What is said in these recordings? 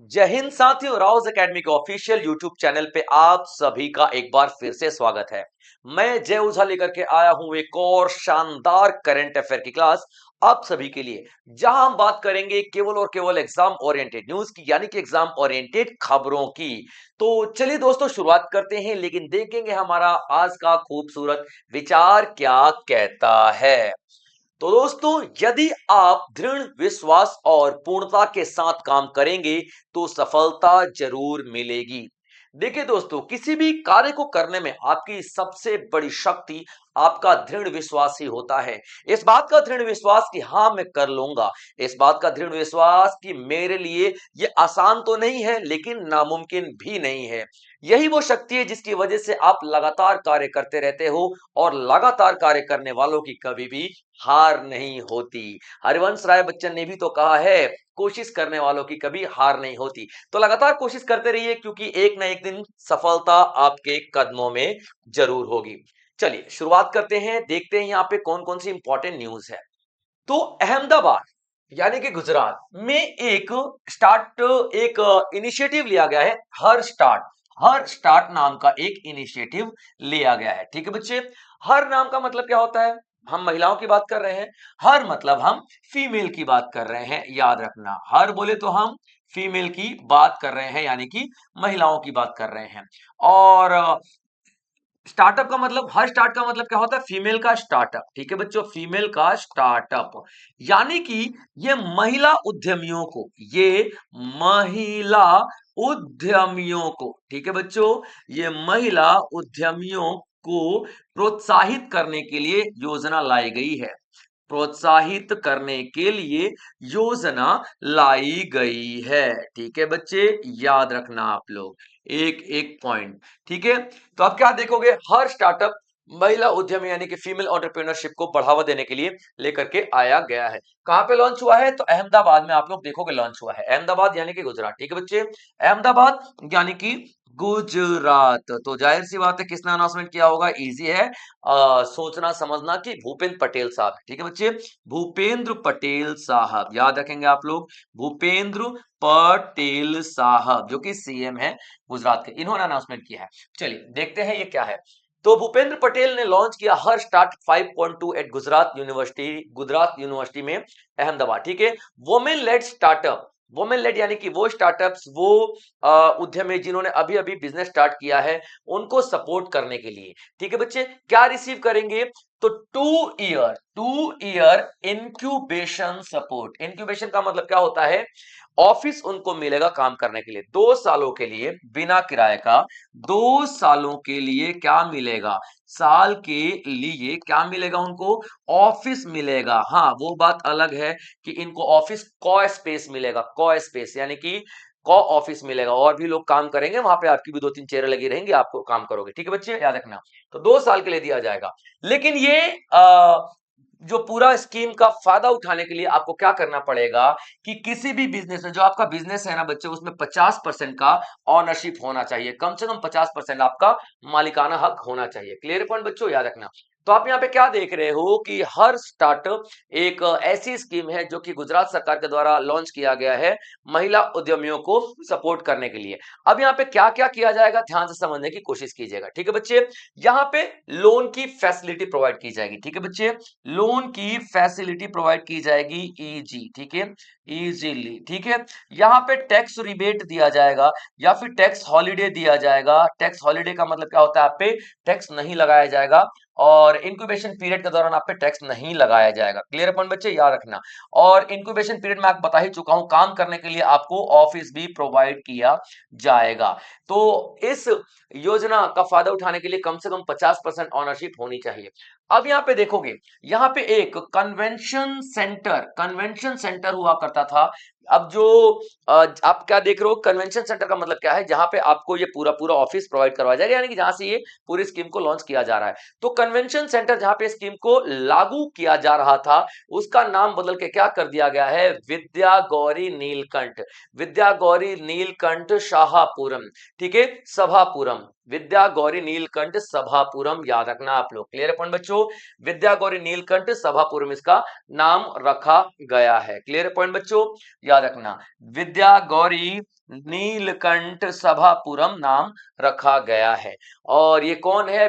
जय हिंद साथियों, राउज एकेडमी के ऑफिशियल यूट्यूब चैनल पे आप सभी का एक बार फिर से स्वागत है। मैं जय ओझा लेकर के आया हूं एक और शानदार करंट अफेयर की क्लास आप सभी के लिए, जहां हम बात करेंगे केवल और केवल एग्जाम ओरिएंटेड न्यूज की, यानी कि एग्जाम ओरिएंटेड खबरों की। तो चलिए दोस्तों शुरुआत करते हैं, लेकिन देखेंगे हमारा आज का खूबसूरत विचार क्या कहता है। तो दोस्तों, यदि आप दृढ़ विश्वास और पूर्णता के साथ काम करेंगे तो सफलता जरूर मिलेगी। देखिए दोस्तों, किसी भी कार्य को करने में आपकी सबसे बड़ी शक्ति आपका दृढ़ विश्वास ही होता है। इस बात का दृढ़ विश्वास कि हाँ मैं कर लूंगा, इस बात का दृढ़ विश्वास कि मेरे लिए ये आसान तो नहीं है लेकिन नामुमकिन भी नहीं है। यही वो शक्ति है जिसकी वजह से आप लगातार कार्य करते रहते हो, और लगातार कार्य करने वालों की कभी भी हार नहीं होती। हरिवंश राय बच्चन ने भी तो कहा है, कोशिश करने वालों की कभी हार नहीं होती। तो लगातार कोशिश करते रहिए, क्योंकि एक ना एक दिन सफलता आपके कदमों में जरूर होगी। चलिए शुरुआत करते हैं, देखते हैं यहाँ पे कौन कौन सी इंपॉर्टेंट न्यूज है। तो अहमदाबाद यानी कि गुजरात में एक इनिशिएटिव लिया गया है। हर स्टार्ट नाम का एक इनिशिएटिव लिया गया है। ठीक है बच्चे, हर नाम का मतलब क्या होता है? हम महिलाओं की बात कर रहे हैं। हर मतलब हम फीमेल की बात कर रहे हैं, याद रखना। हर बोले तो हम फीमेल की बात कर रहे हैं, यानी कि महिलाओं की बात कर रहे हैं। और स्टार्टअप का मतलब, हर स्टार्ट का मतलब क्या होता है? फीमेल का स्टार्टअप। ठीक है बच्चों, फीमेल का स्टार्टअप, यानी कि ये महिला उद्यमियों को, ये महिला उद्यमियों को, ठीक है बच्चों, ये महिला उद्यमियों को प्रोत्साहित करने के लिए योजना लाई गई है। प्रोत्साहित करने के लिए योजना लाई गई है। ठीक है बच्चे, याद रखना आप लोग एक एक पॉइंट। ठीक है, तो अब क्या देखोगे, हर स्टार्टअप महिला उद्यम यानी कि फीमेल एंटरप्रेन्योरशिप को बढ़ावा देने के लिए लेकर के आया गया है। कहां पे लॉन्च हुआ है? तो अहमदाबाद में आप लोग देखोगे लॉन्च हुआ है। अहमदाबाद यानी कि गुजरात। ठीक है बच्चे, अहमदाबाद यानी कि गुजरात। तो जाहिर सी बात है किसने अनाउंसमेंट किया होगा? इजी है, सोचना समझना कि भूपेंद्र पटेल साहब। ठीक है बच्चे, भूपेंद्र पटेल साहब, याद रखेंगे आप लोग, भूपेंद्र पटेल साहब जो कि सीएम है गुजरात के, इन्होंने अनाउंसमेंट किया है। चलिए देखते हैं ये क्या है। तो भूपेंद्र पटेल ने लॉन्च किया हर स्टार्ट 5.2 एट गुजरात यूनिवर्सिटी में अहमदाबाद। ठीक है, women lead startup, women lead यानी कि वो स्टार्टअप्स, वो उद्यमी जिन्होंने अभी अभी बिजनेस स्टार्ट किया है, उनको सपोर्ट करने के लिए। ठीक है बच्चे, क्या रिसीव करेंगे? तो 2 ईयर इंक्यूबेशन सपोर्ट। इंक्यूबेशन का मतलब क्या होता है? ऑफिस उनको मिलेगा काम करने के लिए 2 सालों के लिए, बिना किराए का। 2 सालों के लिए क्या मिलेगा? साल के लिए क्या मिलेगा उनको? ऑफिस मिलेगा। हाँ, वो बात अलग है कि इनको ऑफिस को स्पेस मिलेगा, को स्पेस यानी कि को ऑफिस मिलेगा, और भी लोग काम करेंगे वहां पे, आपकी भी 2-3 चेयर लगी रहेंगी, आपको काम करोगे। ठीक है बच्चे, याद रखना। तो 2 साल के लिए दिया जाएगा। लेकिन ये जो पूरा स्कीम का फायदा उठाने के लिए आपको क्या करना पड़ेगा कि किसी भी बिजनेस में, जो आपका बिजनेस है ना बच्चे, उसमें 50% का ऑनरशिप होना चाहिए। कम से कम 50% आपका मालिकाना हक होना चाहिए। क्लियर पॉइंट बच्चों, याद रखना। तो आप यहाँ पे क्या देख रहे हो कि हर स्टार्टअप एक ऐसी स्कीम है जो कि गुजरात सरकार के द्वारा लॉन्च किया गया है महिला उद्यमियों को सपोर्ट करने के लिए। अब यहाँ पे क्या क्या किया जाएगा, ध्यान से समझने की कोशिश कीजिएगा। ठीक है बच्चे, यहाँ पे लोन की फैसिलिटी प्रोवाइड की जाएगी। ठीक है बच्चे, लोन की फैसिलिटी प्रोवाइड की जाएगी इजी। ठीक है, इजीली। ठीक है, यहाँ पे टैक्स रिबेट दिया जाएगा या फिर टैक्स हॉलिडे दिया जाएगा। टैक्स हॉलिडे का मतलब क्या होता है? आप पे टैक्स नहीं लगाया जाएगा, और इंक्यूबेशन पीरियड के दौरान आप पे टैक्स नहीं लगाया जाएगा। क्लियर पॉइंट बच्चे, याद रखना। और इंक्यूबेशन पीरियड में आपको बता ही चुका हूं, काम करने के लिए आपको ऑफिस भी प्रोवाइड किया जाएगा। तो इस योजना का फायदा उठाने के लिए कम से कम 50% ऑनरशिप होनी चाहिए। अब यहाँ पे देखोगे, यहाँ पे एक कन्वेंशन सेंटर हुआ करता था। अब जो आप क्या देख रहे हो, कन्वेंशन सेंटर का मतलब क्या है? जहां पे आपको ये पूरा पूरा ऑफिस प्रोवाइड करवाया जाएगा, यानी कि जहां से ये पूरी स्कीम को लॉन्च किया जा रहा है। तो कन्वेंशन सेंटर जहां पे स्कीम को लागू किया जा रहा था, उसका नाम बदल के क्या कर दिया गया है? विद्या गौरी नीलकंठ, विद्या गौरी नीलकंठ शाहपुरम। ठीक है, सभापुरम, विद्या गौरी नीलकंठ सभापुरम, याद रखना आप लोग। क्लियर पॉइंट बच्चों, विद्या गौरी नीलकंठ सभापुरम इसका नाम रखा गया है। क्लियर पॉइंट बच्चों, याद याद रखना, विद्या गौरी नीलकंठ सभापुरम नाम रखा गया है। और ये कौन है?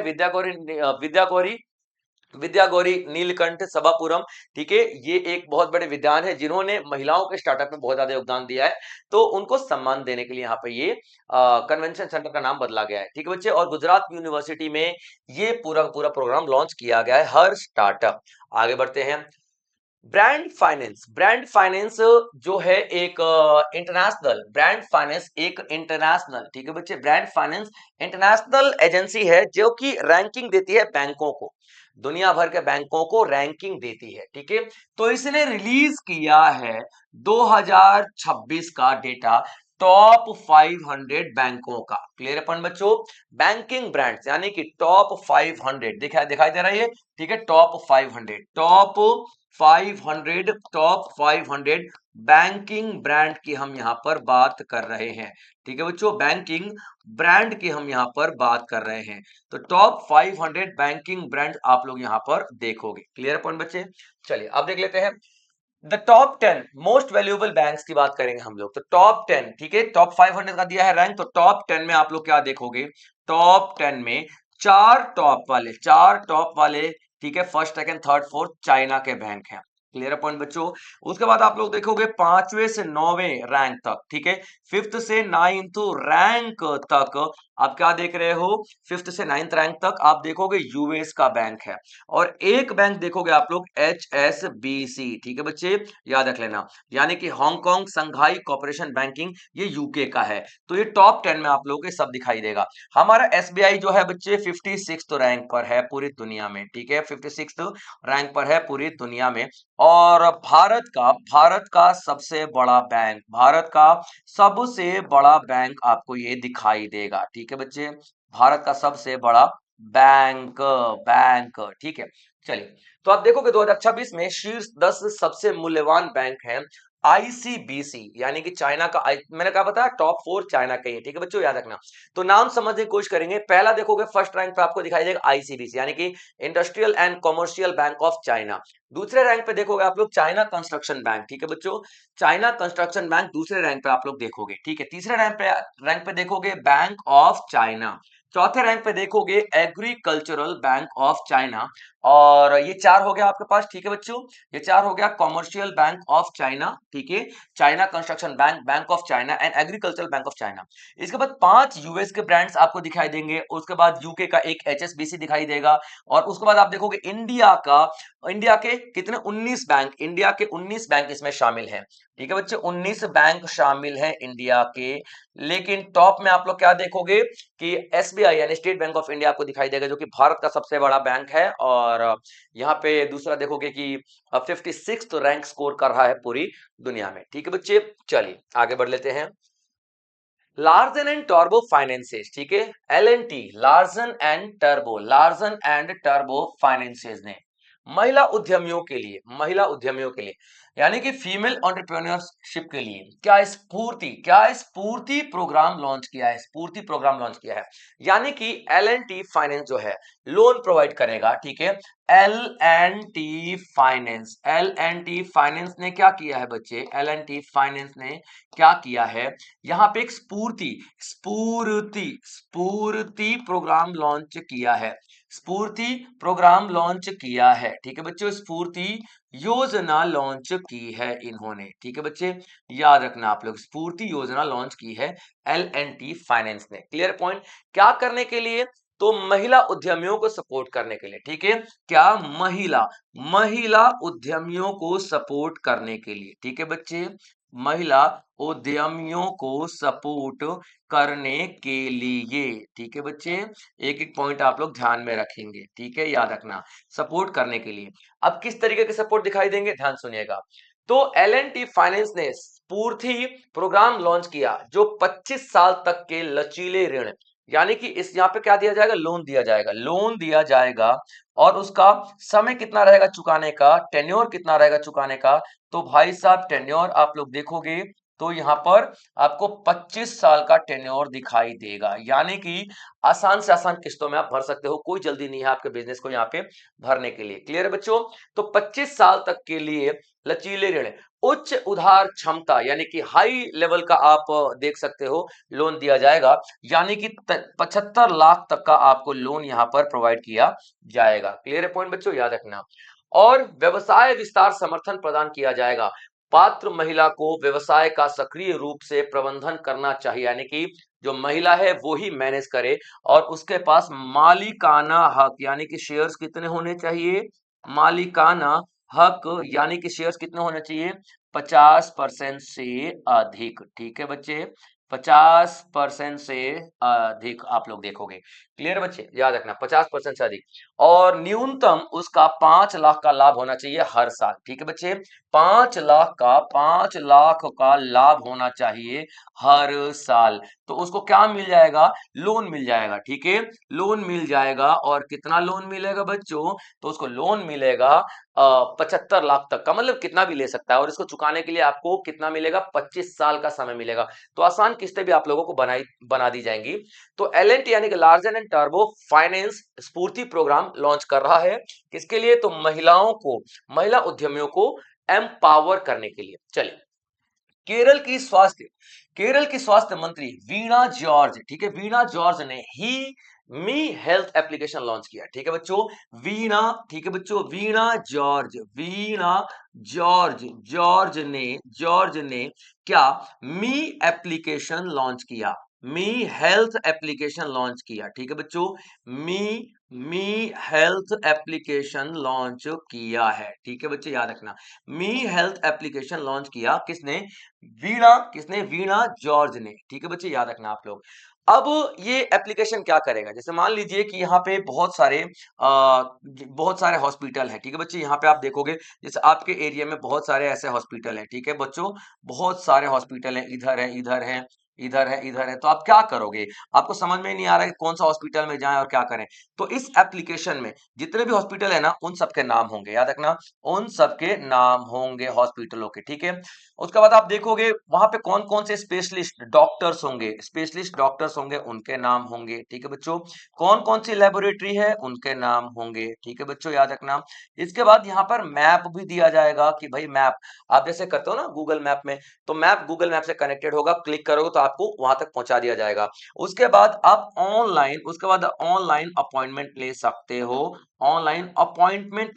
विद्या गौरी नीलकंठ सभापुरम। ठीक है, ये एक बहुत बड़े विद्वान है जिन्होंने महिलाओं के स्टार्टअप में बहुत ज्यादा योगदान दिया है, तो उनको सम्मान देने के लिए यहाँ पे ये कन्वेंशन सेंटर का नाम बदला गया है। ठीक है बच्चे, और गुजरात यूनिवर्सिटी में ये पूरा पूरा प्रोग्राम लॉन्च किया गया है, हर स्टार्टअप। आगे बढ़ते हैं। ब्रांड फाइनेंस जो है एक इंटरनेशनल, ब्रांड फाइनेंस एक इंटरनेशनल, ठीक है बच्चे, ब्रांड फाइनेंस इंटरनेशनल एजेंसी है जो कि रैंकिंग देती है बैंकों को, दुनिया भर के बैंकों को रैंकिंग देती है। ठीक है, तो इसने रिलीज किया है 2026 का डेटा टॉप 500 बैंकों का। क्लियर है पॉइंट बच्चों? बैंकिंग ब्रांड्स यानी कि टॉप 500 दिखाई दे रहा है ये। ठीक है, टॉप 500 बैंकिंग ब्रांड की हम यहां पर बात कर रहे हैं। ठीक है बच्चों, बैंकिंग ब्रांड की हम यहां पर बात कर रहे हैं। तो टॉप 500 बैंकिंग ब्रांड आप लोग यहां पर देखोगे। क्लियर पॉइंट बच्चे? चलिए अब देख लेते हैं the top 10 most valuable banks की बात करेंगे हम लोग। तो टॉप 10, ठीक है, टॉप 500 का दिया है रैंक, तो टॉप 10 में आप लोग क्या देखोगे? टॉप 10 में चार टॉप वाले, ठीक है, first second third fourth China के बैंक हैं। क्लियर पॉइंट बच्चों? उसके बाद आप लोग देखोगे 5वें से 9वें रैंक तक, ठीक है, 5th से 9th रैंक तक आप क्या देख रहे हो? 5th से 9th रैंक तक आप देखोगे यूएस का बैंक है। और एक बैंक देखोगे आप लोग HSBC, ठीक है बच्चे, याद रख लेना, यानी कि हांगकांग संघाई कॉर्पोरेशन बैंकिंग, ये यूके का है। तो ये टॉप 10 में आप लोगों के सब दिखाई देगा। हमारा एसबीआई जो है बच्चे 56th रैंक पर है पूरी दुनिया में। ठीक है, 56th रैंक पर है पूरी दुनिया में। और भारत का सबसे बड़ा बैंक, भारत का सबसे बड़ा बैंक आपको ये दिखाई देगा। ठीक है बच्चे, भारत का सबसे बड़ा बैंक बैंक ठीक है। चलिए, तो आप देखोगे 2026 में शीर्ष 10 सबसे मूल्यवान बैंक हैं आईसीबीसी, यानी कि चाइना का मैंने कहा बताया टॉप 4 चाइना का ही है। ठीक है बच्चों, याद रखना। तो नाम समझने की कोशिश करेंगे। पहला देखोगे फर्स्ट रैंक पे आपको दिखाई देगा आईसीबीसी, यानी कि industrial and commercial bank of China. दूसरे रैंक पे देखोगे आप लोग चाइना कंस्ट्रक्शन बैंक। ठीक है बच्चों, चाइना कंस्ट्रक्शन बैंक दूसरे रैंक पे आप लोग देखोगे। ठीक है, तीसरे रैंक पे देखोगे बैंक ऑफ चाइना। चौथे रैंक पे देखोगे एग्रीकल्चरल बैंक ऑफ चाइना। और ये 4 हो गया आपके पास। ठीक है बच्चों, ये 4 हो गया कॉमर्शियल बैंक ऑफ चाइना, ठीक है, China construction bank, bank of China and agricultural bank of China. इसके बाद 5 यूएस के ब्रांड्स आपको दिखाई देंगे। उसके बाद यूके का एक एचएसबीसी दिखाई देगा। और उसके बाद आप देखोगे इंडिया के कितने 19 बैंक, इंडिया के 19 बैंक इसमें शामिल हैं। ठीक है बच्चे, 19 बैंक शामिल हैं इंडिया के। लेकिन टॉप में आप लोग क्या देखोगे कि एसबीआई यानी स्टेट बैंक ऑफ इंडिया आपको दिखाई देगा, जो कि भारत का सबसे बड़ा बैंक है। और यहाँ पे दूसरा देखोगे कि 56th रैंक स्कोर कर रहा है पूरी दुनिया में। ठीक है बच्चे, चलिए आगे बढ़ लेते हैं। लार्सन एंड टर्बो फाइनेंसेस, ठीक है, LNT, Larsen and turbo finances ने महिला उद्यमियों के लिए यानी कि फीमेल एंटरप्रेन्योरशिप के लिए क्या स्फूर्ति प्रोग्राम लॉन्च किया है, स्फूर्ति प्रोग्राम लॉन्च किया है। यानी कि LNT फाइनेंस जो है लोन प्रोवाइड करेगा। ठीक है, एल एंड टी फाइनेंस ने क्या किया है बच्चे? LNT फाइनेंस ने क्या किया है? यहाँ पे एक स्फूर्ति प्रोग्राम लॉन्च किया है, स्फूर्ति प्रोग्राम लॉन्च किया है। ठीक है बच्चों, स्फूर्ति योजना लॉन्च की है इन्होंने। ठीक है बच्चे, याद रखना आप लोग, स्फूर्ति योजना लॉन्च की है LNT फाइनेंस ने। Clear point? क्या करने के लिए? तो महिला उद्यमियों को सपोर्ट करने के लिए। ठीक है, क्या? महिला उद्यमियों को सपोर्ट करने के लिए। ठीक है बच्चे, महिला उद्यमियों को सपोर्ट करने के लिए। ठीक है बच्चे, एक एक पॉइंट आप लोग ध्यान में रखेंगे। ठीक है, याद रखना, सपोर्ट करने के लिए। अब किस तरीके के सपोर्ट दिखाई देंगे, ध्यान सुनिएगा। तो LNT फाइनेंस ने स्फूर्ति प्रोग्राम लॉन्च किया जो 25 साल तक के लचीले ऋण, यानी कि इस यहाँ पे क्या दिया जाएगा? लोन दिया जाएगा। और उसका समय कितना रहेगा चुकाने का, टेन्योर कितना रहेगा चुकाने का? तो भाई साहब टेन्योर आप लोग देखोगे तो यहाँ पर आपको 25 साल का टेन्योर दिखाई देगा, यानी कि आसान से आसान किस्तों में आप भर सकते हो, कोई जल्दी नहीं है आपके बिजनेस को यहाँ पे भरने के लिए। क्लियर है बच्चों? तो 25 साल तक के लिए लचीले ऋण, उच्च उधार क्षमता यानी कि हाई लेवल का आप देख सकते हो लोन दिया जाएगा, यानी कि 75 लाख तक का आपको लोन यहाँ पर प्रोवाइड किया जाएगा। क्लियर है पॉइंट बच्चों, याद रखना। और व्यवसाय विस्तार समर्थन प्रदान किया जाएगा। पात्र महिला को व्यवसाय का सक्रिय रूप से प्रबंधन करना चाहिए, यानी कि जो महिला है वो ही मैनेज करे, और उसके पास मालिकाना हक यानी कि शेयर्स कितने होने चाहिए, मालिकाना हक यानी कि शेयर्स कितने होने चाहिए, 50% से अधिक। ठीक है बच्चे, 50% से अधिक आप लोग देखोगे। क्लियर बच्चे, याद रखना 50% से अधिक। और न्यूनतम उसका 5 लाख का लाभ होना चाहिए हर साल। ठीक है बच्चे, 5 लाख का लाभ होना चाहिए हर साल। तो उसको क्या मिल जाएगा, लोन मिल जाएगा। ठीक है, लोन मिल जाएगा। और कितना लोन मिलेगा बच्चों, तो उसको लोन मिलेगा 75 लाख तक का, मतलब कितना भी ले सकता है। और इसको चुकाने के लिए आपको कितना मिलेगा, 25 साल का समय मिलेगा। तो आसान किस्तें भी आप लोगों को बना दी जाएंगी। तो एल यानी कि लार्जर एंड टर्बो फाइनेंस स्फूर्ति प्रोग्राम लॉन्च कर रहा है। किसके लिए, तो महिलाओं को, महिला उद्यमियों को एम्पावर करने के लिए। चलिए, केरल की स्वास्थ्य केरल की स्वास्थ्य मंत्री वीणा जॉर्ज, ठीक है, वीणा जॉर्ज ने ही मी हेल्थ एप्लीकेशन लॉन्च किया। ठीक है बच्चों, वीणा, ठीक है बच्चों, वीणा जॉर्ज जॉर्ज ने क्या मी एप्लीकेशन लॉन्च किया, मी हेल्थ एप्लीकेशन लॉन्च किया। ठीक है बच्चों, मी मी हेल्थ एप्लीकेशन लॉन्च किया है। ठीक है बच्चे, याद रखना, मी हेल्थ एप्लीकेशन लॉन्च किया किसने, किसने, वीणा जॉर्ज ने। ठीक है बच्चे, याद रखना आप लोग। अब ये एप्लीकेशन क्या करेगा, जैसे मान लीजिए कि यहाँ पे बहुत सारे हॉस्पिटल है। ठीक है बच्चे, यहाँ पे आप देखोगे जैसे आपके एरिया में बहुत सारे ऐसे हॉस्पिटल है। ठीक है बच्चों, बहुत सारे हॉस्पिटल है, इधर है, इधर है, इधर है, इधर है। तो आप क्या करोगे, आपको समझ में नहीं आ रहा है कि कौन सा हॉस्पिटल में जाएं और क्या करें। तो इस एप्लीकेशन में जितने भी हॉस्पिटल है ना, उन सबके नाम होंगे, याद रखना, उन सबके नाम होंगे हॉस्पिटलों के। ठीक है, उसके बाद आप देखोगे वहां पे कौन कौन से स्पेशलिस्ट डॉक्टर्स होंगे, उनके नाम होंगे। ठीक है बच्चों, कौन कौन सी लेबोरेटरी है, उनके नाम होंगे। ठीक है बच्चों, याद रखना। इसके बाद यहाँ पर मैप भी दिया जाएगा कि भाई मैप, आप जैसे करते हो ना गूगल मैप में, तो मैप गूगल मैप से कनेक्टेड होगा, क्लिक करोगे तो आपको वहां तक पहुंचा दिया जाएगा। उसके बाद ऑनलाइन अपॉइंटमेंट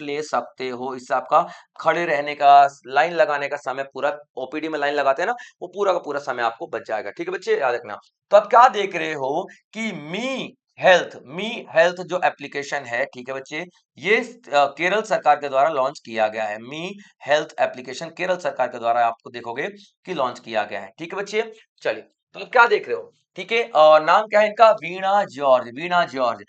ले सकते हो, इससे आपका खड़े रहने का, लाइन लगाने का समय, पूरा ओपीडी में लाइन लगाते हैं ना, वो पूरा का पूरा समय आपको बच जाएगा। ठीक है बच्चे, याद रखना। तो आप क्या देख रहे हो कि मी हेल्थ जो एप्लीकेशन है, ठीक है बच्चे, ये केरल सरकार के द्वारा लॉन्च किया गया है। मी हेल्थ एप्लीकेशन केरल सरकार के द्वारा आपको देखोगे कि लॉन्च किया गया है। ठीक है बच्चे, चलिए, तो आप क्या देख रहे हो, ठीक है, नाम क्या है इनका, Veena George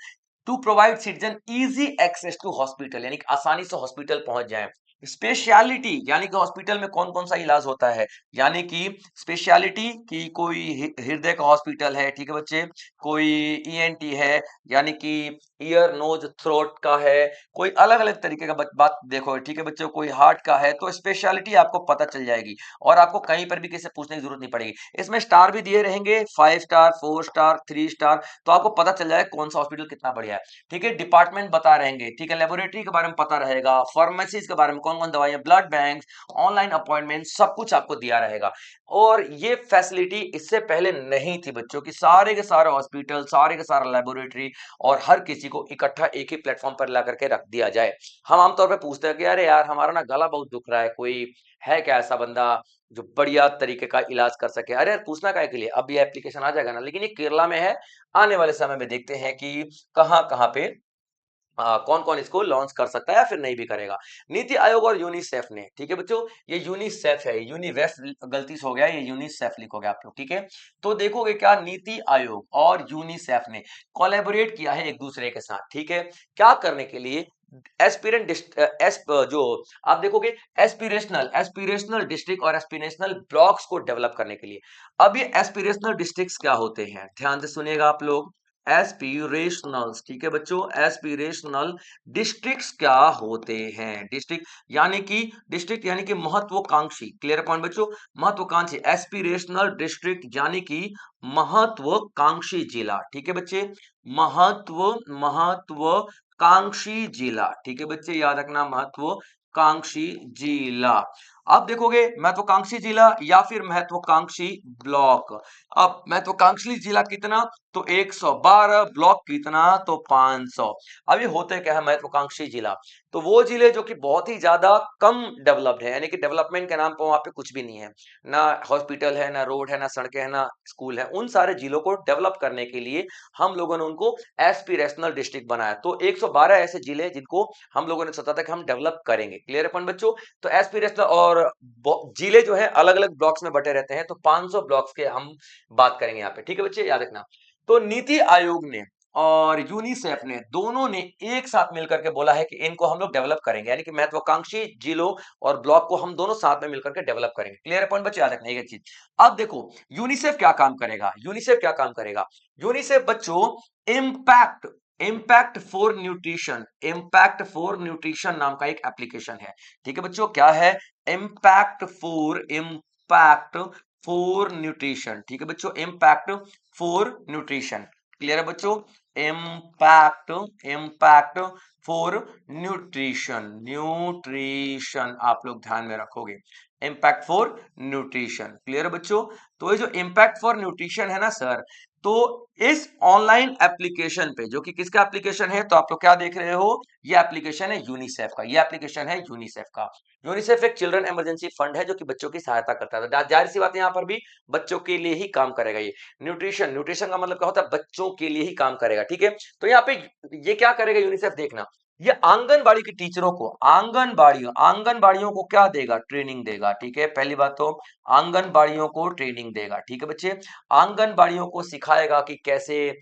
to provide citizen easy access to hospital, यानी कि आसानी से हॉस्पिटल पहुंच जाए। स्पेशलिटी यानी कि हॉस्पिटल में कौन कौन सा इलाज होता है, यानी कि स्पेशलिटी की कोई हृदय का हॉस्पिटल है। ठीक है बच्चे, कोई ईएनटी है, यानी कि ईयर नोज थ्रोट का है, कोई अलग अलग तरीके का बात देखो। ठीक है बच्चों, कोई हार्ट का है, तो स्पेशलिटी आपको पता चल जाएगी और आपको कहीं पर भी किसी से पूछने की जरूरत नहीं पड़ेगी। इसमें स्टार भी दिए रहेंगे, 5 स्टार, 4 स्टार, 3 स्टार, तो आपको पता चल जाएगा कौन सा हॉस्पिटल कितना बढ़िया है। ठीक है, डिपार्टमेंट बता रहेंगे, ठीक है, लेबोरेटरी के बारे में पता रहेगा, फार्मेसीज के बारे में, कौन कौन दवाइयां, ब्लड बैंक, ऑनलाइन अपॉइंटमेंट, सब कुछ आपको दिया रहेगा। और ये फैसिलिटी इससे पहले नहीं थी बच्चों की, सारे के सारे हॉस्पिटल, सारे के सारे लेबोरेटरी और हर किसी को इकट्ठा एक ही प्लेटफॉर्म पर ला करके रख दिया जाए। हम आमतौर पर पूछते हैं कि अरे यार हमारा ना गला बहुत दुख रहा है, कोई है क्या ऐसा बंदा जो बढ़िया तरीके का इलाज कर सके। अरे यार पूछना काय के लिए, अब ये एप्लीकेशन आ जाएगा ना, लेकिन ये केरला में है। आने वाले समय में देखते हैं कि कहां कहां पे कौन कौन इसको लॉन्च कर सकता है या फिर नहीं भी करेगा। नीति आयोग और यूनिसेफ ने, ठीक है बच्चों, ये यूनिसेफ है, यूनिवेफ गलती से हो गया, ये यूनिसेफ लिखोगे आप लोग। ठीक है, तो देखोगे क्या, नीति आयोग और यूनिसेफ ने कोलैबोरेट किया है एक दूसरे के साथ। ठीक है, क्या करने के लिए, एस्पिरेंट जो आप देखोगे एस्पिरेशनल डिस्ट्रिक्ट और एस्पिरेशनल ब्लॉक्स को डेवलप करने के लिए। अब ये एस्पिरेशनल डिस्ट्रिक्ट्स क्या होते हैं, ध्यान से सुनिएगा आप लोग, एस्पिरेशनल्स, ठीक है बच्चों, एस्पिरेशनल डिस्ट्रिक्ट्स क्या होते हैं, डिस्ट्रिक्ट यानी कि महत्वाकांक्षी। क्लियर पॉइंट बच्चों, महत्वाकांक्षी, एस्पिरेशनल डिस्ट्रिक्ट यानी कि महत्वाकांक्षी जिला। ठीक है बच्चे, महत्वाकांक्षी जिला। ठीक है बच्चे, याद रखना, महत्वाकांक्षी जिला। अब देखोगे महत्वाकांक्षी जिला या फिर महत्वाकांक्षी ब्लॉक। अब महत्वाकांक्षी जिला कितना, तो 112, ब्लॉक कितना, तो 500। अब ये होते क्या है महत्वाकांक्षी जिला, तो वो जिले जो कि बहुत ही ज्यादा कम डेवलप्ड है, यानी कि डेवलपमेंट के नाम पर वहां पे कुछ भी नहीं है, ना हॉस्पिटल है, ना रोड है, ना सड़कें है, ना स्कूल है, उन सारे जिलों को डेवलप करने के लिए हम लोगों ने उनको एस्पिरेशनल डिस्ट्रिक्ट बनाया। तो 112 ऐसे जिले जिनको हम लोगों ने सोचा था कि हम डेवलप करेंगे। क्लियर है अपन बच्चों? तो एस्पिरेशनल और जिले जो है अलग अलग ब्लॉक्स में बटे रहते हैं, तो 500 ब्लॉक्स के हम बात करेंगे यहाँ पे। ठीक है बच्चे, याद रखना। तो नीति आयोग ने और यूनिसेफ ने दोनों ने एक साथ मिलकर के बोला है कि इनको हम लोग डेवलप करेंगे, यानी कि महत्वाकांक्षी जिलों और ब्लॉक को हम दोनों साथ में मिलकर के डेवलप करेंगे। क्लियर है पॉइंट बच्चे, याद रखना एक चीज। अब देखो यूनिसेफ क्या काम करेगा, यूनिसेफ क्या काम करेगा, यूनिसेफ बच्चों impact impact for nutrition, impact for nutrition नाम का एक एप्लीकेशन है। ठीक है बच्चों, क्या है, इम्पैक्ट फॉर न्यूट्रिशन। ठीक है बच्चों, इम्पैक्ट फॉर न्यूट्रिशन। क्लियर है बच्चों, impact impact for nutrition, nutrition आप लोग ध्यान में रखोगे, इम्पैक्ट फॉर न्यूट्रिशन। क्लियर है बच्चों? तो ये जो इम्पैक्ट फॉर न्यूट्रिशन है ना सर, तो इस ऑनलाइन एप्लीकेशन पे, जो कि किसका एप्लीकेशन है, तो आप लोग क्या देख रहे हो, ये एप्लीकेशन है यूनिसेफ का, ये एप्लीकेशन है यूनिसेफ का। यूनिसेफ एक चिल्ड्रन इमरजेंसी फंड है जो कि बच्चों की सहायता करता है। तो जाहिर सी बात है यहाँ पर भी बच्चों के लिए ही काम करेगा ये। न्यूट्रिशन, न्यूट्रिशन का मतलब क्या होता है, बच्चों के लिए ही काम करेगा। ठीक है, तो यहाँ पे ये क्या करेगा यूनिसेफ, देखना, ये आंगनबाड़ी के टीचरों को, आंगनबाड़ियों को क्या देगा, ट्रेनिंग देगा। ठीक है, पहली बात तो आंगनबाड़ियों को ट्रेनिंग देगा। ठीक है बच्चे, आंगनबाड़ियों को सिखाएगा कि कैसे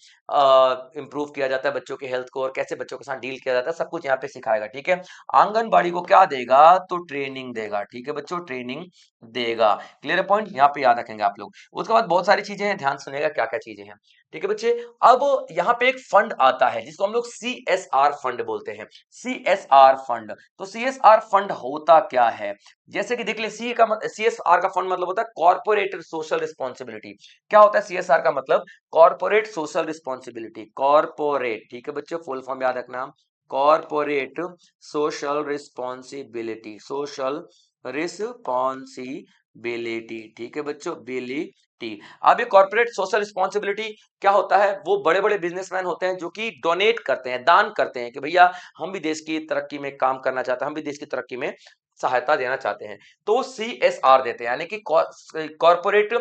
इंप्रूव किया जाता है बच्चों के हेल्थ को और कैसे बच्चों के साथ डील किया जाता है, सब कुछ यहाँ पे सिखाएगा। ठीक है, आंगनबाड़ी को क्या देगा, तो ट्रेनिंग देगा। ठीक है बच्चों, ट्रेनिंग देगा। क्लियर पॉइंट, यहाँ पे याद रखेंगे आप लोग। उसके बाद बहुत सारी चीजें हैं, ध्यान सुनेगा क्या क्या चीजें हैं। ठीक है बच्चे, अब यहाँ पे एक फंड आता है जिसको हम लोग CSR फंड बोलते हैं, CSR फंड। तो CSR फंड होता क्या है, जैसे कि देख ले, CSR का फंड मतलब होता है कॉर्पोरेट सोशल रिस्पॉन्सिबिलिटी। क्या होता है CSR का मतलब, कॉर्पोरेट सोशल रिस्पॉन्सिबिलिटी, कॉर्पोरेट। ठीक है बच्चों, फुल फॉर्म याद रखना, corporate social responsibility, social responsibility. ठीक है बच्चों, बिलिटी। अब ये कॉर्पोरेट सोशल रिस्पॉन्सिबिलिटी क्या होता है, वो बड़े बड़े बिजनेसमैन होते हैं जो कि डोनेट करते हैं, दान करते हैं कि भैया हम भी देश की तरक्की में काम करना चाहते हैं, हम भी देश की तरक्की में सहायता देना चाहते हैं, तो CSR देते हैं, यानी कि कॉर्पोरेट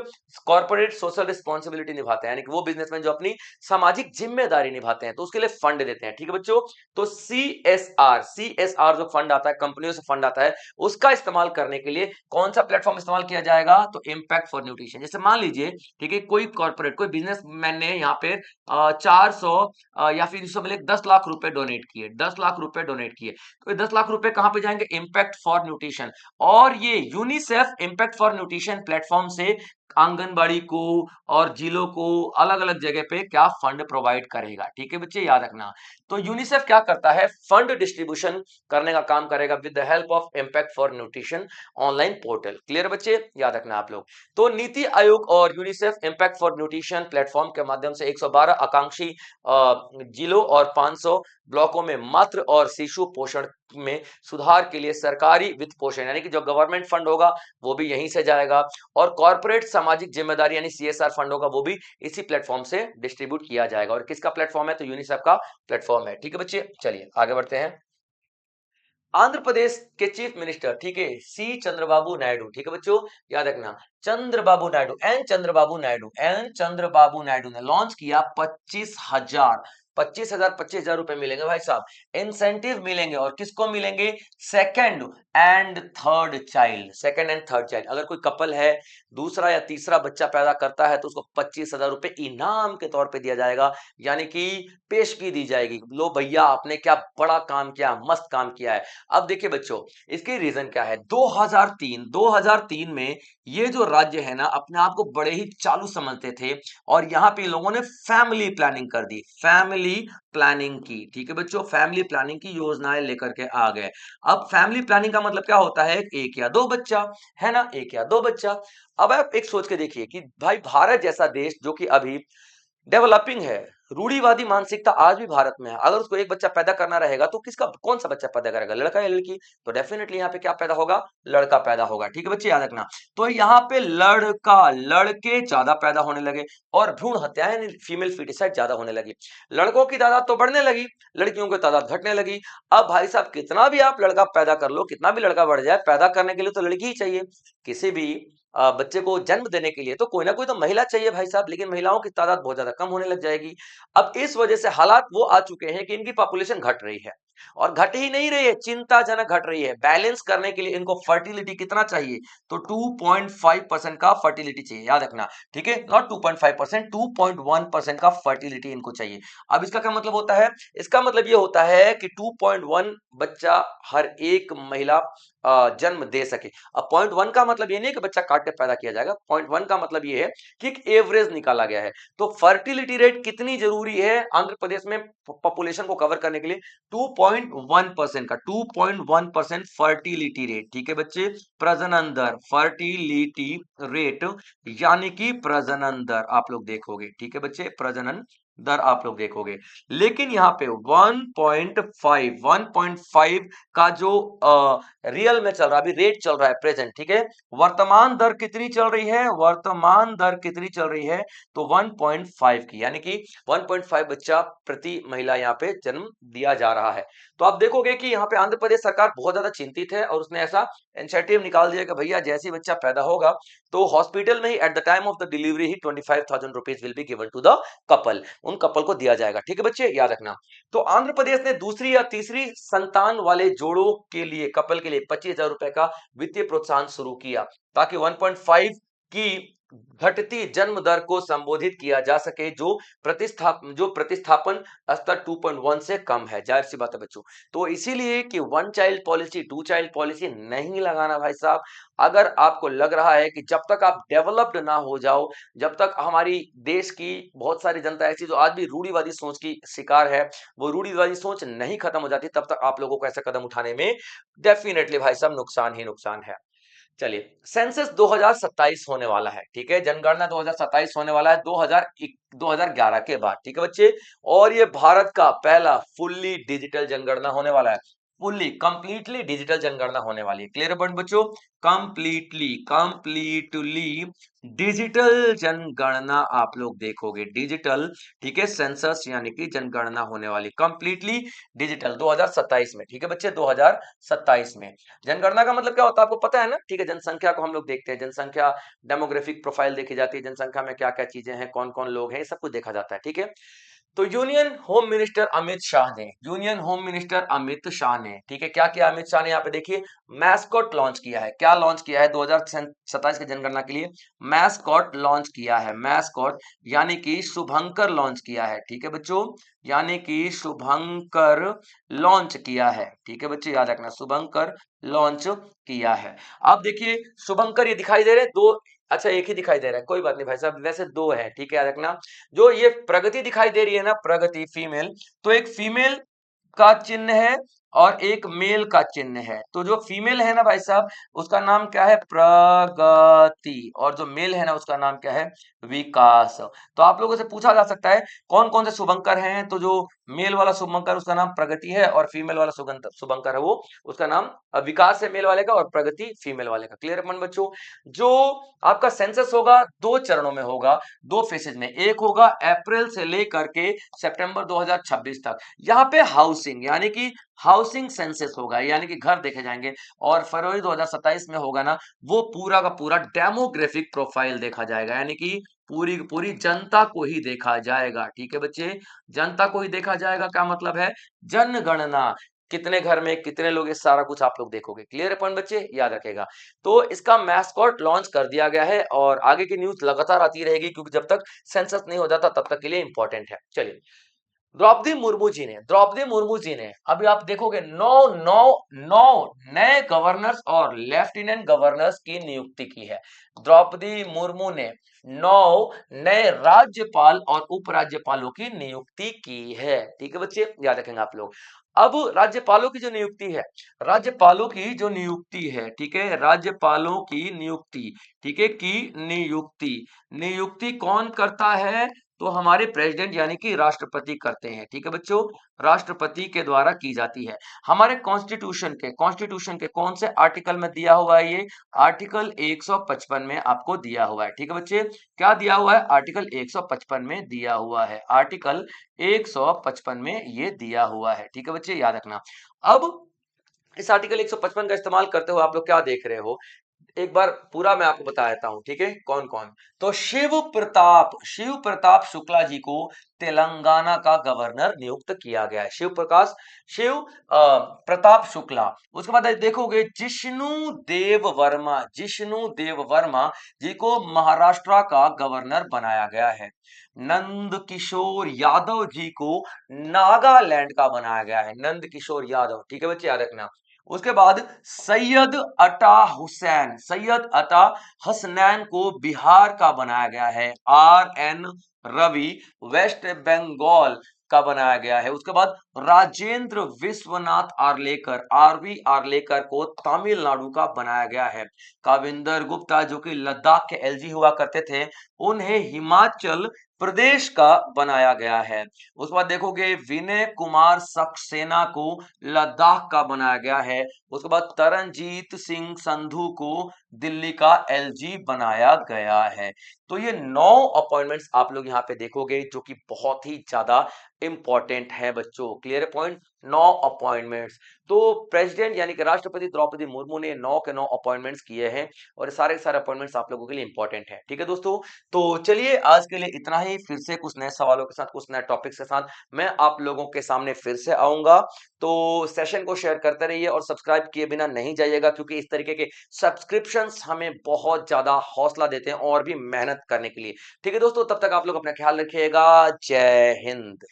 कॉर्पोरेट सोशल रिस्पॉन्सिबिलिटी निभाते हैं, यानी कि वो बिजनेसमैन जो अपनी सामाजिक जिम्मेदारी निभाते हैं, तो उसके लिए फंड देते हैं। ठीक है बच्चों, तो CSR जो फंड आता है, कंपनियों से फंड आता है, उसका इस्तेमाल करने के लिए कौन सा प्लेटफॉर्म इस्तेमाल किया जाएगा, तो इम्पैक्ट फॉर न्यूट्रिशन। जैसे मान लीजिए, ठीक है, कोई कॉर्पोरेट, कोई बिजनेसमैन ने यहाँ पे 400 या फिर इससे मिले 10 लाख रुपए डोनेट किए, 10 लाख रुपए डोनेट किए, तो ये 10 लाख रुपए कहां पे जाएंगे, इम्पैक्ट फॉर न्यूट्रिशन। और ये UNICEF impact for nutrition platform से आंगनबाड़ी को और जिलों को अलग अलग जगह पे क्या फंड प्रोवाइड करेगा। ठीक है बच्चे, याद रखना। तो यूनिसेफ क्या करता है, फंड डिस्ट्रीब्यूशन करने का काम करेगा with the help of impact for nutrition online portal. Clear बच्चे, याद रखना आप लोग। तो नीति आयोग और UNICEF impact for nutrition platform के माध्यम से 112 आकांक्षी जिलों और 500 ब्लॉकों में मातृ और शिशु पोषण में सुधार के लिए सरकारी वित्त पोषण, यानी कि जो गवर्नमेंट फंड होगा वो भी यहीं से जाएगा, और कॉर्पोरेट सामाजिक जिम्मेदारी यानी CSR फंड होगा वो भी इसी प्लेटफॉर्म से डिस्ट्रीब्यूट किया जाएगा। और किसका प्लेटफॉर्म है, तो यूनिसेफ का प्लेटफॉर्म है। ठीक है बच्चे, चलिए आगे बढ़ते हैं। आंध्र प्रदेश के चीफ मिनिस्टर, ठीक है, सी चंद्रबाबू नायडू। ठीक है बच्चों, याद रखना, चंद्रबाबू नायडू, एन चंद्रबाबू नायडू ने लॉन्च किया 25,000 25,000 रुपए मिलेंगे भाई साहब, इंसेंटिव मिलेंगे, और किसको मिलेंगे, सेकंड एंड थर्ड चाइल्ड। अगर कोई कपल है, दूसरा या तीसरा बच्चा पैदा करता है, तो उसको 25,000 रुपए इनाम के तौर पे दिया जाएगा, यानी कि पेशगी दी जाएगी, लो भैया आपने क्या बड़ा काम किया, मस्त काम किया है। अब देखिए बच्चों, इसकी रीजन क्या है, 2003 में ये जो राज्य है ना, अपने आप को बड़े ही चालू समझते थे, और यहाँ पे लोगों ने फैमिली प्लानिंग कर दी, फैमिली प्लानिंग की। ठीक है बच्चों, फैमिली प्लानिंग की योजनाएं लेकर के आ गए। अब फैमिली प्लानिंग का मतलब क्या होता है, एक या दो बच्चा, है ना, एक या दो बच्चा। अब आप एक सोच के देखिए कि भाई भारत जैसा देश जो कि अभी डेवलपिंग है, रूढ़िवादी मानसिकता आज भी भारत में है। अगर उसको एक बच्चा पैदा करना रहेगा तो किसका कौन सा बच्चा पैदा करेगा, लड़का या लड़की? तो डेफिनेटली यहाँ पे क्या पैदा होगा, लड़का पैदा होगा। ठीक है बच्चे, याद रखना। तो यहाँ पे लड़का, लड़के ज्यादा पैदा होने लगे और भ्रूण हत्याएं फीमेल फीटिसाइड ज्यादा होने लगी। लड़कों की तादाद तो बढ़ने लगी, लड़कियों की तादाद घटने लगी। अब भाई साहब कितना भी आप लड़का पैदा कर लो, कितना भी लड़का बढ़ जाए, पैदा करने के लिए तो लड़की ही चाहिए। किसी भी बच्चे को जन्म देने के लिए तो कोई ना कोई तो महिला चाहिए भाई साहब, लेकिन महिलाओं की तादाद बहुत ज्यादा कम होने लग जाएगी। अब इस वजह से हालात वो आ चुके हैं कि इनकी पॉपुलेशन घट रही है, और घट ही नहीं रही है, चिंताजनक घट रही है। बैलेंस करने के लिए इनको फर्टिलिटी कितना चाहिए, तो 2.5% का फर्टिलिटी चाहिए, याद रखना। ठीक है, नॉट 2.5%, 2.1% का फर्टिलिटी इनको चाहिए। अब इसका क्या मतलब होता है, इसका मतलब ये होता है कि 2.1 बच्चा हर एक महिला जन्म दे सके। अब 0.1 का मतलब ये नहीं कि बच्चा काट के पैदा किया जाएगा, 0.1 का मतलब ये है कि एक एवरेज निकाला गया है। तो फर्टिलिटी रेट कितनी जरूरी है आंध्र प्रदेश में पॉपुलेशन को कवर करने के लिए, 2.1% का, 2.1% फर्टिलिटी रेट। ठीक है बच्चे, प्रजनन दर, फर्टिलिटी रेट यानी कि प्रजनन दर आप लोग देखोगे। ठीक है बच्चे, प्रजनन दर आप लोग देखोगे। लेकिन यहाँ पे 1.5 का जो रियल में चल रहा है, अभी रेट चल रहा है प्रेजेंट। ठीक है, वर्तमान दर कितनी चल रही है, वर्तमान दर कितनी चल रही है, तो 1.5 की, यानी कि 1.5 बच्चा प्रति महिला यहाँ पे जन्म दिया जा रहा है। तो आप देखोगे कि यहाँ पे आंध्र प्रदेश सरकार बहुत ज्यादा चिंतित है, और उसने ऐसा इंसेंटिव निकाल दिया कि भैया जैसे ही बच्चा पैदा होगा तो हॉस्पिटल में ही at the time of the delivery ही 25,000 rupees will be given to the couple, उन कपल को दिया जाएगा। ठीक है बच्चे, याद रखना। तो आंध्र प्रदेश ने दूसरी या तीसरी संतान वाले जोड़ों के लिए, कपल के लिए 25,000 रुपए का वित्तीय प्रोत्साहन शुरू किया, ताकि 1.5 की घटती जन्म दर को संबोधित किया जा सके, जो प्रतिस्थापन स्तर 2.1 से कम है। जाहिर सी बात है बच्चों, तो इसीलिए कि 1 चाइल्ड पॉलिसी, 2 चाइल्ड पॉलिसी नहीं लगाना भाई साहब। अगर आपको लग रहा है कि जब तक आप डेवलप्ड ना हो जाओ, जब तक हमारी देश की बहुत सारी जनता ऐसी जो आज भी रूढ़िवादी सोच की शिकार है, वो रूढ़िवादी सोच नहीं खत्म हो जाती, तब तक आप लोगों को ऐसा कदम उठाने में डेफिनेटली भाई साहब नुकसान ही नुकसान है। चलिए, सेंसस 2027 होने वाला है। ठीक है, जनगणना 2027 होने वाला है 2011 के बाद। ठीक है बच्चे, और ये भारत का पहला फुल्ली डिजिटल जनगणना होने वाला है, फुल्ली कंप्लीटली डिजिटल जनगणना होने वाली है। क्लियर पॉइंट बच्चों, कंप्लीटली कंप्लीटली डिजिटल जनगणना आप लोग देखोगे, डिजिटल। ठीक है, सेंसस यानी कि जनगणना होने वाली कंप्लीटली डिजिटल 2027 में। ठीक है बच्चे, 2027 में। जनगणना का मतलब क्या होता है आपको पता है ना? ठीक है, जनसंख्या को हम लोग देखते हैं, जनसंख्या डेमोग्राफिक प्रोफाइल देखी जाती है, जनसंख्या में क्या क्या चीजें हैं, कौन कौन लोग हैं, ये सब कुछ देखा जाता है। ठीक है, तो union home minister Amit Shah ने, union home minister Amit Shah ने, ठीक है, क्या किया अमित शाह ने, यहाँ पे देखिए, मैस्कॉट लॉन्च किया है। क्या लॉन्च किया है 2027 की जनगणना के लिए? मैस्कॉट लॉन्च किया है, मैस्कॉट यानी कि शुभंकर लॉन्च किया है। ठीक है बच्चों, यानी कि शुभंकर लॉन्च किया है। ठीक है बच्चे, याद रखना, शुभंकर लॉन्च किया है। आप देखिए, शुभंकर ये दिखाई दे रहे हैं दो, अच्छा एक ही दिखाई दे रहा है, कोई बात नहीं भाई साहब, वैसे दो है। ठीक है, याद रखना। जो ये प्रगति दिखाई दे रही है ना, प्रगति फीमेल, तो एक फीमेल का चिन्ह है और एक मेल का चिन्ह है। तो जो फीमेल है ना भाई साहब, उसका नाम क्या है? प्रगति, और जो मेल है ना उसका नाम क्या है? विकास। तो आप लोगों से पूछा जा सकता है कौन कौन से शुभंकर हैं, तो जो मेल वाला शुभंकर उसका नाम प्रगति है, और फीमेल वाला शुभंकर है वो, उसका नाम विकास है मेल वाले का, और प्रगति फीमेल वाले का। क्लियर है मन बच्चों? जो आपका सेंसस होगा दो चरणों में होगा, दो फेसेज में। एक होगा अप्रैल से लेकर के सितंबर 2026 तक, यहाँ पे हाउसिंग यानी कि हाउसिंग सेंसस होगा, यानी कि घर देखे जाएंगे। और फरवरी 2027 में होगा ना, वो पूरा का पूरा डेमोग्राफिक प्रोफाइल देखा जाएगा, यानी कि पूरी पूरी जनता को ही देखा जाएगा। ठीक है बच्चे, जनता को ही देखा जाएगा, क्या मतलब है? जनगणना, कितने घर में कितने लोग, ये सारा कुछ आप लोग देखोगे। क्लियर है पॉइंट बच्चे, याद रखेगा। तो इसका मैस्कॉट लॉन्च कर दिया गया है, और आगे की न्यूज लगातार आती रहेगी, क्योंकि जब तक सेंसस नहीं हो जाता तब तक के लिए इंपॉर्टेंट है। चलिए, द्रौपदी मुर्मू जी ने, अभी आप देखोगे, नौ नौ नौ नए गवर्नर्स और लेफ्टिनेंट गवर्नर्स की नियुक्ति की है। द्रौपदी मुर्मू ने 9 नए राज्यपाल और उपराज्यपालों की नियुक्ति की है। ठीक है बच्चे, याद रखेंगे आप लोग। अब राज्यपालों की जो नियुक्ति है, राज्यपालों की जो नियुक्ति है, ठीक है, राज्यपालों की नियुक्ति, ठीक है, की नियुक्ति, नियुक्ति कौन करता है? तो हमारे प्रेसिडेंट यानी कि राष्ट्रपति करते हैं। ठीक है बच्चों, राष्ट्रपति के द्वारा की जाती है। हमारे कॉन्स्टिट्यूशन के कौन से आर्टिकल में दिया हुआ है ये? आर्टिकल 155 में आपको दिया हुआ है। ठीक है बच्चे, क्या दिया हुआ है? आर्टिकल 155 में दिया हुआ है, आर्टिकल 155 में ये दिया हुआ है। ठीक है बच्चे, याद रखना। अब इस आर्टिकल 155 का इस्तेमाल करते हुए आप लोग क्या देख रहे हो, एक बार पूरा मैं आपको बता देता हूं। ठीक है, कौन कौन? तो शिव प्रताप शुक्ला जी को तेलंगाना का गवर्नर नियुक्त किया गया है। शिव प्रताप शुक्ला। उसके बाद देखोगे जिष्णु देव वर्मा जी को महाराष्ट्र का गवर्नर बनाया गया है। नंद किशोर यादव जी को नागालैंड का बनाया गया है, नंद किशोर यादव। ठीक है बच्चे, याद रखना। उसके बाद सैयद अता हसनैन को बिहार का बनाया गया है। R N Ravi west Bengal का बनाया गया है। उसके बाद राजेंद्र विश्वनाथ आर्लेकर को तमिलनाडु का बनाया गया है। काविंदर गुप्ता जो कि लद्दाख के एलजी हुआ करते थे, उन्हें हिमाचल प्रदेश का बनाया गया है। उसके बाद देखोगे विनय कुमार सक्सेना को लद्दाख का बनाया गया है। उसके बाद तरनजीत सिंह संधू को दिल्ली का एलजी बनाया गया है। तो ये 9 अपॉइंटमेंट्स आप लोग यहाँ पे देखोगे जो कि बहुत ही ज्यादा इंपॉर्टेंट है बच्चों। क्लियर है पॉइंट? 9 अपॉइंटमेंट्स। तो प्रेसिडेंट यानी कि राष्ट्रपति द्रौपदी मुर्मू ने 9 के 9 अपॉइंटमेंट्स किए हैं और सारे के सारे अपॉइंटमेंट्स आप लोगों के लिए इंपॉर्टेंट है। ठीक है दोस्तों, तो चलिए आज के लिए इतना ही। फिर से कुछ नए सवालों के साथ, कुछ नए टॉपिक्स के साथ मैं आप लोगों के सामने फिर से आऊंगा। तो सेशन को शेयर करते रहिए और सब्सक्राइब किए बिना नहीं जाइएगा, क्योंकि इस तरीके के सब्सक्रिप्शंस हमें बहुत ज्यादा हौसला देते हैं और भी मेहनत करने के लिए। ठीक है दोस्तों, तब तक आप लोग अपना ख्याल रखिएगा। जय हिंद।